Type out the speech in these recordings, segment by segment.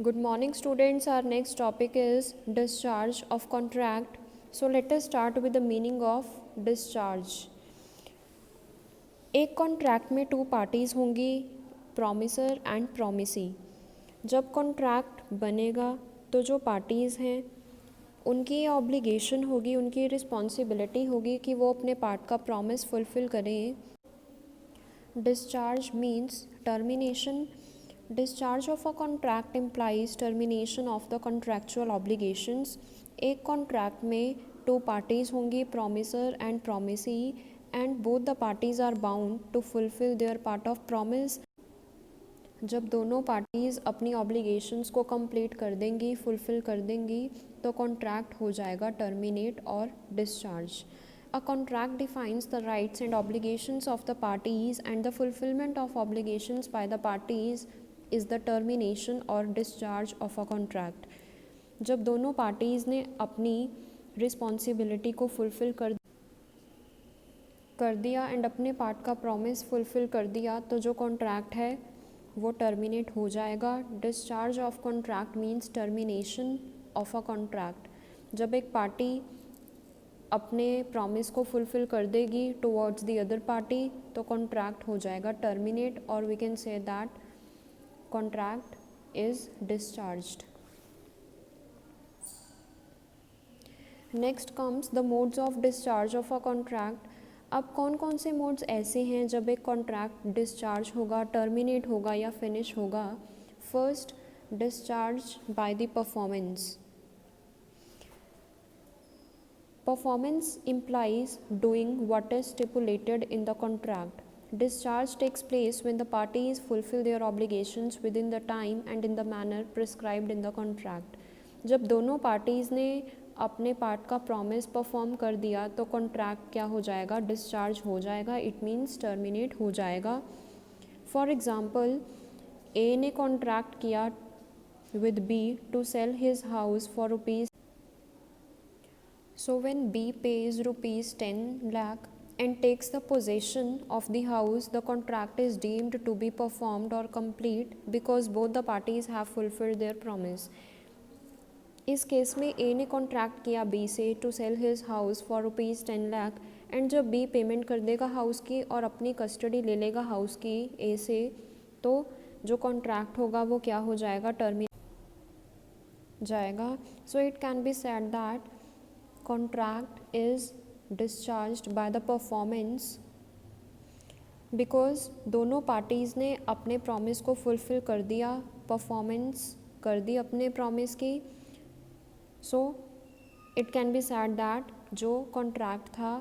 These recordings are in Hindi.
Good morning students. Our next topic is discharge of contract. So let us start with the meaning of discharge. एक कॉन्ट्रैक्ट में टू पार्टीज़ होंगी, प्रॉमिसर एंड प्रॉमिसी। जब कॉन्ट्रैक्ट बनेगा तो जो पार्टीज़ हैं उनकी ये ऑब्लिगेशन होगी, उनकी रिस्पॉन्सिबिलिटी होगी कि वो अपने पार्ट का प्रॉमिस फुलफ़िल करें। Discharge means termination. Discharge of a contract implies termination of the contractual obligations. एक कॉन्ट्रैक्ट में टू पार्टीज़ होंगी, promisor and promisee, and both the parties are bound to fulfil their part of promise. जब दोनों पार्टीज़ अपनी ऑब्लिगेशंस को कंप्लीट कर देंगी, फुलफिल कर देंगी, तो कॉन्ट्रैक्ट हो जाएगा टर्मिनेट और discharge. A contract defines the rights and obligations of the parties, and the fulfillment of obligations by the parties is the termination or discharge of a contract. जब दोनों पार्टीज़ ने अपनी रिस्पॉन्सिबिलिटी को फुलफ़िल कर दिया एंड अपने पार्ट का प्रॉमिस फुलफ़िल कर दिया, तो जो कॉन्ट्रैक्ट है वो टर्मिनेट हो जाएगा. Discharge of contract means termination of a contract. जब एक पार्टी अपने प्रॉमिस को फुलफ़िल कर देगी टुवर्ड्स द अदर पार्टी, तो कॉन्ट्रैक्ट हो जाएगा टर्मिनेट, और we can say that contract is discharged. Next comes the modes of discharge of a contract. अब कौन कौन से मोड्स ऐसे हैं जब एक कॉन्ट्रैक्ट डिस्चार्ज होगा, टर्मिनेट होगा या फिनिश होगा. First, discharge by the performance. Performance implies doing what is stipulated in the contract. Discharge takes place when the parties fulfill their obligations within the time and in the manner prescribed in the contract. जब दोनों पार्टीज़ ने अपने पार्ट का प्रॉमिस परफॉर्म कर दिया तो कॉन्ट्रैक्ट क्या हो जाएगा, डिस्चार्ज हो जाएगा. इट मीन्स टर्मिनेट हो जाएगा. फॉर एग्ज़ाम्पल, ए ने कॉन्ट्रैक्ट किया with B to sell his house for rupees. So when B pays rupees 10 lakh and takes the possession of the house, the contract is deemed to be performed or complete because both the parties have fulfilled their promise. इस केस में A ने कॉन्ट्रैक्ट किया B से to sell his house for rupees 10 lakh, and जब B पेमेंट कर देगा हाउस की और अपनी कस्टडी ले लेगा हाउस की A से, तो जो कॉन्ट्रैक्ट होगा वो क्या हो जाएगा, टर्मिनेट जाएगा. So it can be said that contract is discharged by the performance because दोनों पार्टीज़ ने अपने प्रॉमिस को फुलफ़िल कर दिया, परफॉर्मेंस कर दी अपने प्रॉमिस की. So it can be said that जो कॉन्ट्रैक्ट था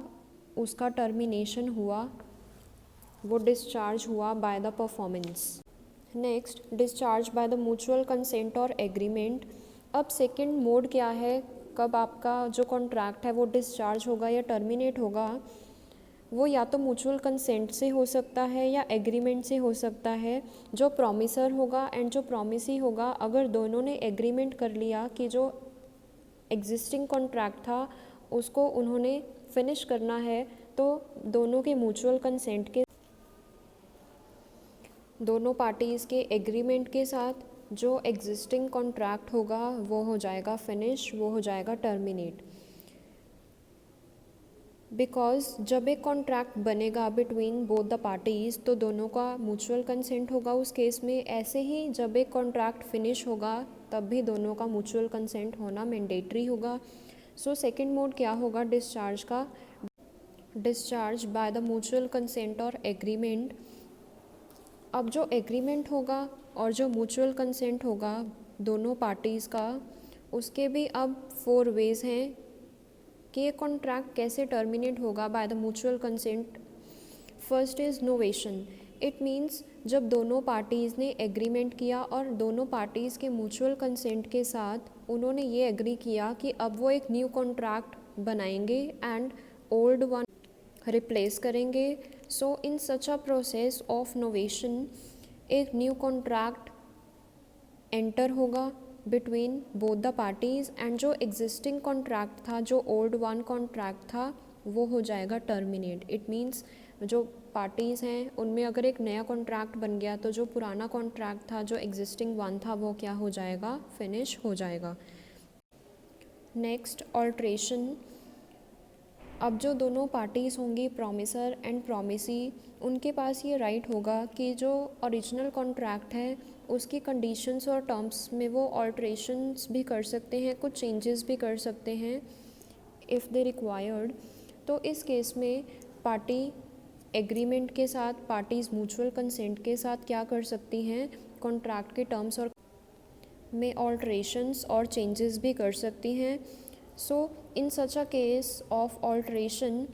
उसका टर्मिनेशन हुआ, वो डिस्चार्ज हुआ by the performance. Next, discharge by the mutual consent और एग्रीमेंट. अब सेकेंड मोड क्या है, कब आपका जो कॉन्ट्रैक्ट है वो डिस्चार्ज होगा या टर्मिनेट होगा. वो या तो म्यूचुअल कंसेंट से हो सकता है या एग्रीमेंट से हो सकता है. जो प्रॉमिसर होगा एंड जो प्रॉमिसी होगा, अगर दोनों ने एग्रीमेंट कर लिया कि जो एग्जिस्टिंग कॉन्ट्रैक्ट था उसको उन्होंने फिनिश करना है, तो दोनों के म्यूचुअल कंसेंट के, दोनों पार्टीज़ के एग्रीमेंट के साथ जो एग्जिस्टिंग कॉन्ट्रैक्ट होगा वो हो जाएगा फिनिश, वो हो जाएगा टर्मिनेट. बिकॉज जब एक कॉन्ट्रैक्ट बनेगा बिटवीन बोथ द पार्टीज़ तो दोनों का म्यूचुअल कंसेंट होगा उस केस में. ऐसे ही जब एक कॉन्ट्रैक्ट फिनिश होगा तब भी दोनों का म्यूचुअल कंसेंट होना मैंडेटरी होगा. सो सेकेंड मोड क्या होगा डिस्चार्ज का, discharge by the mutual consent और एग्रीमेंट. अब जो एग्रीमेंट होगा और जो म्यूचुअल कंसेंट होगा दोनों पार्टीज़ का, उसके भी अब 4 वेज़ हैं कि ये कॉन्ट्रैक्ट कैसे टर्मिनेट होगा by the mutual consent. First is novation. It means जब दोनों पार्टीज़ ने एग्रीमेंट किया और दोनों पार्टीज़ के म्यूचुअल कंसेंट के साथ उन्होंने ये एग्री किया कि अब वो एक न्यू कॉन्ट्रैक्ट बनाएंगे एंड ओल्ड वन रिप्लेस करेंगे. सो इन सच अ प्रोसेस ऑफ नोवेशन एक न्यू कॉन्ट्रैक्ट एंटर होगा between both the parties, and जो एग्जिस्टिंग कॉन्ट्रैक्ट था, जो ओल्ड वन कॉन्ट्रैक्ट था, वो हो जाएगा टर्मिनेट। इट मीन्स जो पार्टीज़ हैं उनमें अगर एक नया कॉन्ट्रैक्ट बन गया तो जो पुराना कॉन्ट्रैक्ट था, जो एग्जिस्टिंग वन था, वो क्या हो जाएगा, फिनिश हो जाएगा। Next, alteration. अब जो दोनों पार्टीज़ होंगी, प्रोमिसर एंड प्रोमिसी, उनके पास ये राइट होगा कि जो ओरिजिनल कॉन्ट्रैक्ट है उसकी कंडीशंस और टर्म्स में वो ऑल्ट्रेशंस भी कर सकते हैं, कुछ चेंजेस भी कर सकते हैं इफ़ दे रिक्वायर्ड। तो इस केस में पार्टी एग्रीमेंट के साथ, पार्टीज़ म्यूचुअल कंसेंट के साथ क्या कर सकती हैं, कॉन्ट्रैक्ट के टर्म्स और में ऑल्ट्रेशंस और चेंजेस भी कर सकती हैं। सो इन सच अ केस ऑफ ऑल्ट्रेशन,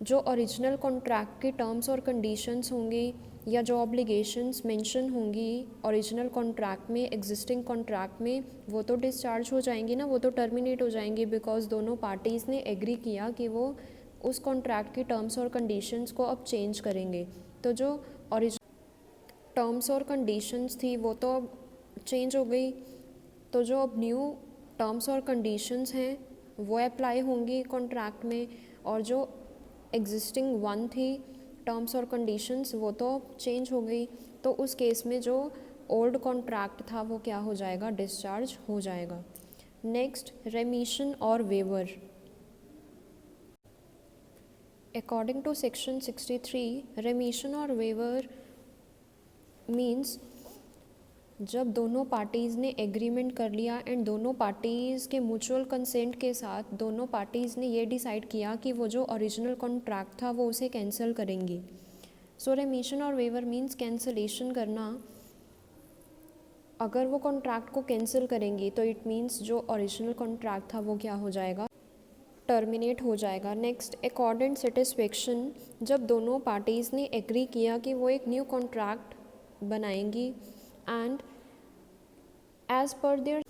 जो ओरिजिनल कॉन्ट्रैक्ट के टर्म्स और कंडीशंस होंगी या जो ऑब्लिगेशंस मेंशन होंगी ओरिजिनल कॉन्ट्रैक्ट में, एग्जिस्टिंग कॉन्ट्रैक्ट में, वो तो डिस्चार्ज हो जाएंगी ना, वो तो टर्मिनेट हो जाएंगी, बिकॉज दोनों पार्टीज़ ने एग्री किया कि वो उस कॉन्ट्रैक्ट के टर्म्स और कंडीशंस को अब चेंज करेंगे। तो जो ओरिजिनल टर्म्स और कंडीशंस थी वो तो अब चेंज हो गई, तो जो अब न्यू टर्म्स और कंडीशंस हैं वो अप्लाई होंगी कॉन्ट्रैक्ट में, और जो एग्जिस्टिंग वन थी टर्म्स और कंडीशंस वो तो चेंज हो गई। तो उस केस में जो ओल्ड कॉन्ट्रैक्ट था वो क्या हो जाएगा, डिस्चार्ज हो जाएगा। नेक्स्ट, रेमिशन और waiver. According to section 63, remission और वेवर मीन्स जब दोनों पार्टीज़ ने एग्रीमेंट कर लिया एंड दोनों पार्टीज़ के म्यूचुअल कंसेंट के साथ दोनों पार्टीज़ ने ये डिसाइड किया कि वो जो ओरिजिनल कॉन्ट्रैक्ट था वो उसे कैंसिल करेंगी। सो रेमिशन और वेवर मीन्स कैंसलेशन करना। अगर वो कॉन्ट्रैक्ट को कैंसिल करेंगी तो इट मीन्स जो ओरिजिनल कॉन्ट्रैक्ट था वो क्या हो जाएगा, टर्मिनेट हो जाएगा। Next, accord and satisfaction. जब दोनों पार्टीज़ ने एग्री किया कि वो एक न्यू कॉन्ट्रैक्ट बनाएंगी and as per their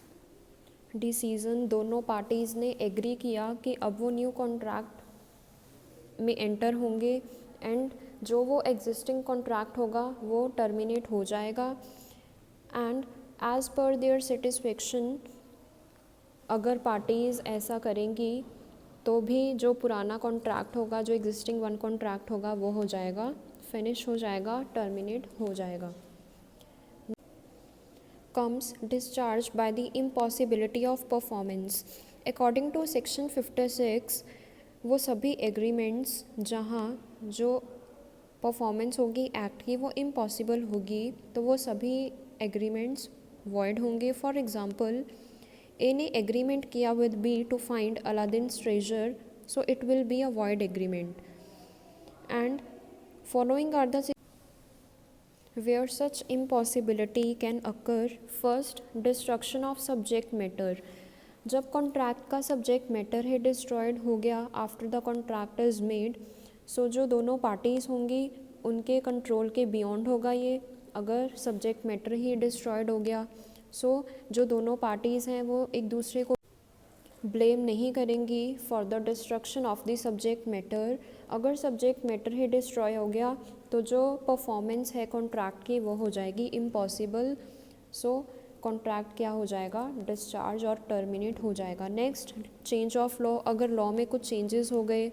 decision दोनों पार्टीज़ ने एग्री किया कि अब वो न्यू कॉन्ट्रैक्ट में एंटर होंगे एंड जो वो एग्जिस्टिंग कॉन्ट्रैक्ट होगा वो टर्मिनेट हो जाएगा। And as per their satisfaction, अगर पार्टीज़ ऐसा करेंगी तो भी जो पुराना कॉन्ट्रैक्ट होगा, जो एग्जिस्टिंग वन कॉन्ट्रैक्ट होगा, वो हो जाएगा, फिनिश हो जाएगा, टर्मिनेट हो जाएगा। comes discharged by the impossibility of performance. According to section 56, वो सभी एग्रीमेंट्स जहाँ जो परफॉर्मेंस होगी एक्ट की वो इम्पॉसिबल होगी तो वो सभी एग्रीमेंट्स वॉइड होंगे। फॉर एग्जांपल, ए ने एग्रीमेंट किया with B to find Aladdin's treasure, so it will be a void agreement. And following are the where such impossibility can occur. First, destruction of subject matter. जब कॉन्ट्रैक्ट का सब्जेक्ट मैटर है डिस्ट्रॉयड हो गया after the contract is made, so जो दोनों पार्टीज़ होंगी उनके कंट्रोल के बियॉन्ड होगा ये, अगर सब्जेक्ट मैटर ही डिस्ट्रॉयड हो गया। सो जो दोनों पार्टीज़ हैं वो एक दूसरे को ब्लेम नहीं करेंगी for the destruction of the subject matter. अगर सब्जेक्ट मैटर ही डिस्ट्रॉय हो गया तो जो परफॉर्मेंस है कॉन्ट्रैक्ट की वो हो जाएगी इम्पॉसिबल। सो कॉन्ट्रैक्ट क्या हो जाएगा, डिस्चार्ज और टर्मिनेट हो जाएगा। Next, change of law. अगर लॉ में कुछ चेंजेस हो गए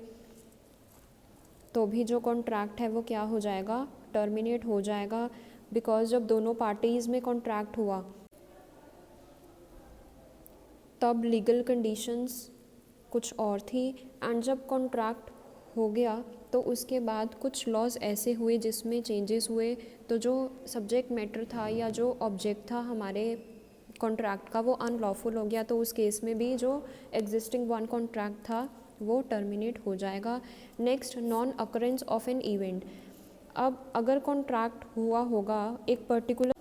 तो भी जो कॉन्ट्रैक्ट है वो क्या हो जाएगा, टर्मिनेट हो जाएगा, बिकॉज जब दोनों पार्टीज़ में कॉन्ट्रैक्ट हुआ तब लीगल कंडीशंस कुछ और थी एंड जब कॉन्ट्रैक्ट हो गया तो उसके बाद कुछ लॉज ऐसे हुए जिसमें चेंजेस हुए, तो जो सब्जेक्ट मैटर था या जो ऑब्जेक्ट था हमारे कॉन्ट्रैक्ट का वो अनलॉफुल हो गया, तो उस केस में भी जो एग्जिस्टिंग वन कॉन्ट्रैक्ट था वो टर्मिनेट हो जाएगा। Next, non occurrence of an event. अब अगर कॉन्ट्रैक्ट हुआ होगा एक पर्टिकुलर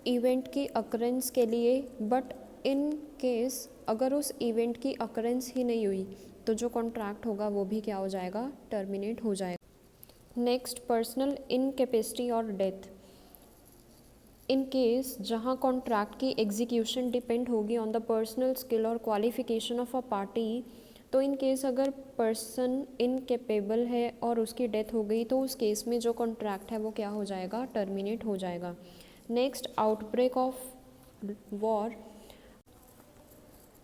इवेंट की अकरेंस के लिए, बट इन केस अगर उस इवेंट की अकरेंस ही नहीं हुई तो जो कॉन्ट्रैक्ट होगा वो भी क्या हो जाएगा, टर्मिनेट हो जाएगा। नेक्स्ट, पर्सनल इनकैपेसिटी और डेथ। इन केस जहाँ कॉन्ट्रैक्ट की एग्जीक्यूशन डिपेंड होगी ऑन द पर्सनल स्किल और क्वालिफिकेशन ऑफ अ पार्टी, तो इन केस अगर पर्सन इनकेपेबल है और उसकी डेथ हो गई तो उस केस में जो कॉन्ट्रैक्ट है वो क्या हो जाएगा, टर्मिनेट हो जाएगा। Next, outbreak of war.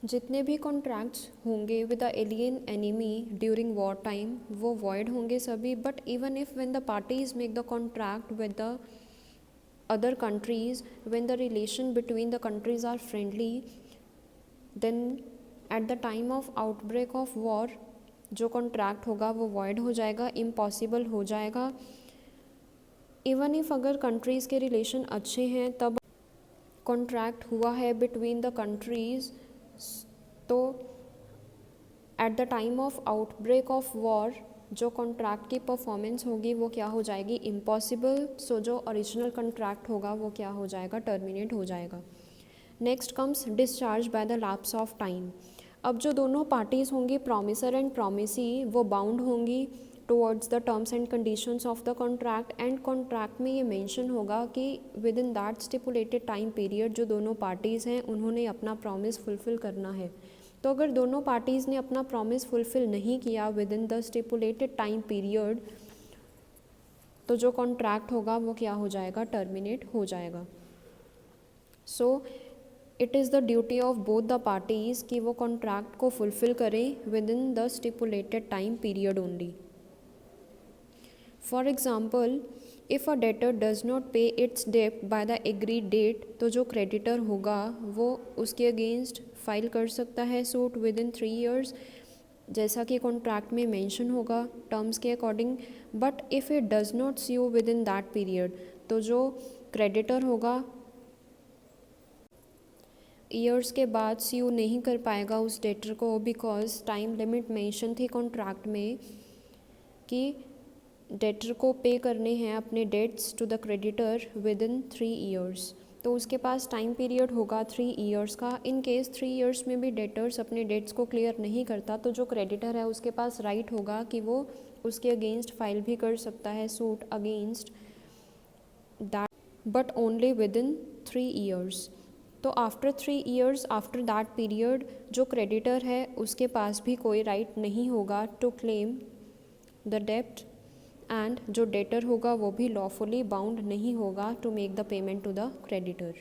जितने भी कॉन्ट्रैक्ट्स होंगे with the alien enemy during war time वो वॉइड होंगे सभी. But even if when the parties make the contract with the other countries, when the relation between the countries are friendly, then at the time of outbreak of war जो कॉन्ट्रैक्ट होगा वो वॉइड हो जाएगा, इम्पॉसिबल हो जाएगा. इवन इफ अगर कंट्रीज़ के रिलेशन अच्छे हैं तब कॉन्ट्रैक्ट हुआ है बिटवीन द कंट्रीज़, तो eight the time of outbreak of war जो कॉन्ट्रैक्ट की परफॉर्मेंस होगी वो क्या हो जाएगी, इम्पॉसिबल. सो जो ओरिजिनल कॉन्ट्रैक्ट होगा वो क्या हो जाएगा, टर्मिनेट हो जाएगा. Next comes discharge by the lapse of time. अब जो दोनों पार्टीज़ होंगी प्रॉमिसर एंड प्रॉमिसी वो बाउंड होंगी towards the terms and conditions of the contract. And contract में ये मेंशन होगा कि with in that stipulated time period जो दोनों पार्टीज़ हैं उन्होंने अपना प्रॉमिस फुलफ़िल करना है. तो अगर दोनों पार्टीज़ ने अपना प्रॉमिस फुलफ़िल नहीं किया with in the stipulated time period तो जो कॉन्ट्रैक्ट होगा वो क्या हो जाएगा, टर्मिनेट हो जाएगा. So it is the duty of both the parties कि वो कॉन्ट्रैक्ट को फुलफ़िल करें within the stipulated time period only. For example if a debtor does not pay its debt by the agreed date तो जो क्रेडिटर होगा वो उसके अगेंस्ट फाइल कर सकता है सूट विद इन 3 years जैसा कि कॉन्ट्रैक्ट में मेंशन होगा टर्म्स के according. But if it does not sue within that period तो जो क्रेडिटर होगा ईयर्स के बाद स्यू नहीं कर पाएगा उस डेटर को, बिकॉज टाइम लिमिट मेंशन थी कॉन्ट्रैक्ट में कि डेटर को पे करने हैं अपने debts to the creditor within 3 years. तो उसके पास टाइम पीरियड होगा 3 years का. इन केस 3 years में भी डेटर्स अपने डेट्स को क्लियर नहीं करता तो जो क्रेडिटर है उसके पास राइट होगा कि वो उसके अगेंस्ट फाइल भी कर सकता है suit against that, but only within 3 years. तो after 3 years after that period जो क्रेडिटर है उसके पास भी कोई राइट नहीं होगा टू क्लेम द डेप्ट. एंड जो डेटर होगा वो भी लॉफुली बाउंड नहीं होगा to make the payment to the creditor.